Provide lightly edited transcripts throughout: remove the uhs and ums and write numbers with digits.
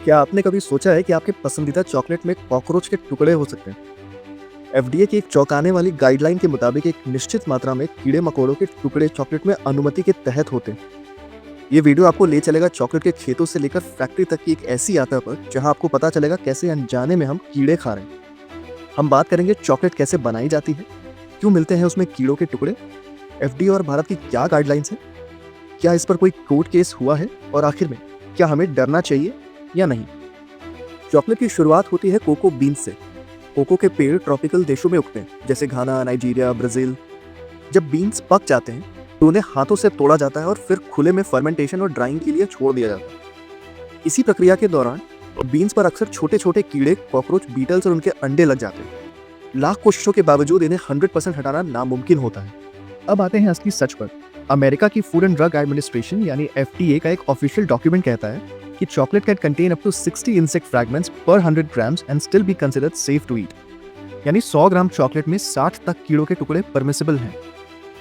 क्या आपने कभी सोचा है कि आपके पसंदीदा चॉकलेट में कॉकरोच के टुकड़े हो सकते हैं? एफडीए की एक चौंकाने वाली गाइडलाइन के मुताबिक एक निश्चित मात्रा में कीड़े मकोड़ों के टुकड़े चॉकलेट में अनुमति के तहत होते हैं। ये वीडियो आपको ले चलेगा चॉकलेट के खेतों से लेकर फैक्ट्री तक की एक ऐसी यात्रा पर जहां आपको पता चलेगा कैसे अनजाने में हम कीड़े खा रहे हैं। हम बात करेंगे चॉकलेट कैसे बनाई जाती है, क्यों मिलते हैं उसमें कीड़ों के टुकड़े, एफडीए और भारत की क्या गाइडलाइंस है, क्या इस पर कोई कोर्ट केस हुआ है और आखिर में क्या हमें डरना चाहिए या नहीं। चॉकलेट की शुरुआत होती है कोको बीन से। कोको के पेड़ ट्रॉपिकल देशों में उगते हैं जैसे घाना, नाइजीरिया, ब्राजील। जब बीन्स पक जाते हैं तो उन्हें हाथों से तोड़ा जाता है और फिर खुले में फर्मेंटेशन और ड्राइंग के लिए छोड़ दिया जाता है। इसी प्रक्रिया के दौरान बीन्स पर अक्सर छोटे छोटे कीड़े, कॉकरोच, बीटल्स और उनके अंडे लग जाते हैं। लाख कोशिशों के बावजूद इन्हें 100% हटाना नामुमकिन होता है। अब आते हैं असली सच पर। अमेरिका की फूड एंड ड्रग एडमिनिस्ट्रेशन यानी एफडीए का एक ऑफिशियल डॉक्यूमेंट कहता है कि chocolate can contain up to 60 insect fragments per 100 grams and still be considered safe to eat। यानी 100 ग्राम चॉकलेट में 60 तक कीड़ों के टुकड़े परमिसिबल हैं।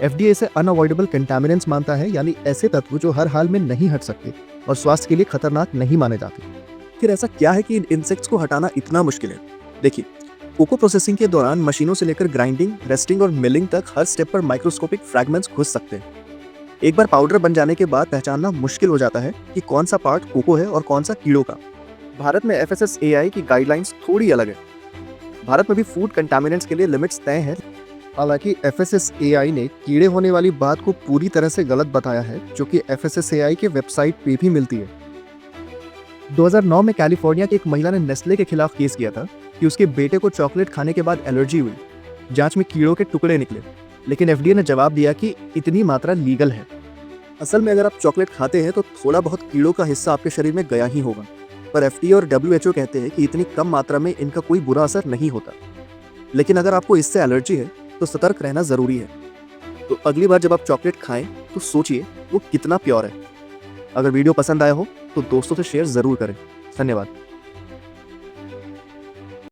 एफडीए इसे अनअवॉइडेबल कंटामिनेंट्स मानता है, यानी ऐसे तत्व जो हर हाल में नहीं हट सकते और स्वास्थ्य के लिए खतरनाक नहीं माने जाते। फिर ऐसा क्या है कि इन इंसेक्ट्स को हटाना इतना मुश्किल है? देखिए, कोको प्रोसेसिंग के दौरान मशीनों से लेकर ग्राइंडिंग, रेस्टिंग और मिलिंग तक हर स्टेप पर माइक्रोस्कोपिक फ्रैगमेंट्स घुस सकते हैं। एक बार पाउडर बन जाने के बाद पहचानना मुश्किल हो जाता है कि कौन सा पार्ट कोको है और कौन सा कीड़ों का। भारत में एफएसएसएआई की गाइडलाइंस थोड़ी अलग है। भारत में भी फूड कंटामिनेंट्स के लिए लिमिट्स तय हैं। हालांकि एफएसएसएआई ने कीड़े होने वाली बात को पूरी तरह से गलत बताया है, जो कि एफएसएसएआई के वेबसाइट पे भी मिलती है। 2009 में कैलिफोर्निया की एक महिला ने नेस्ले के खिलाफ केस किया था कि उसके बेटे को चॉकलेट खाने के बाद एलर्जी हुई। जांच में कीड़ों के टुकड़े निकले, लेकिन एफडीए ने जवाब दिया कि इतनी मात्रा लीगल है। असल में अगर आप चॉकलेट खाते हैं तो थोड़ा बहुत कीड़ों का हिस्सा आपके शरीर में गया ही होगा, पर एफडीए और डब्ल्यूएचओ कहते हैं कि इतनी कम मात्रा में इनका कोई बुरा असर नहीं होता। लेकिन अगर आपको इससे एलर्जी है तो सतर्क रहना जरूरी है। तो अगली बार जब आप चॉकलेट खाएं तो सोचिए वो कितना प्योर है। अगर वीडियो पसंद आया हो तो दोस्तों से शेयर जरूर करें। धन्यवाद।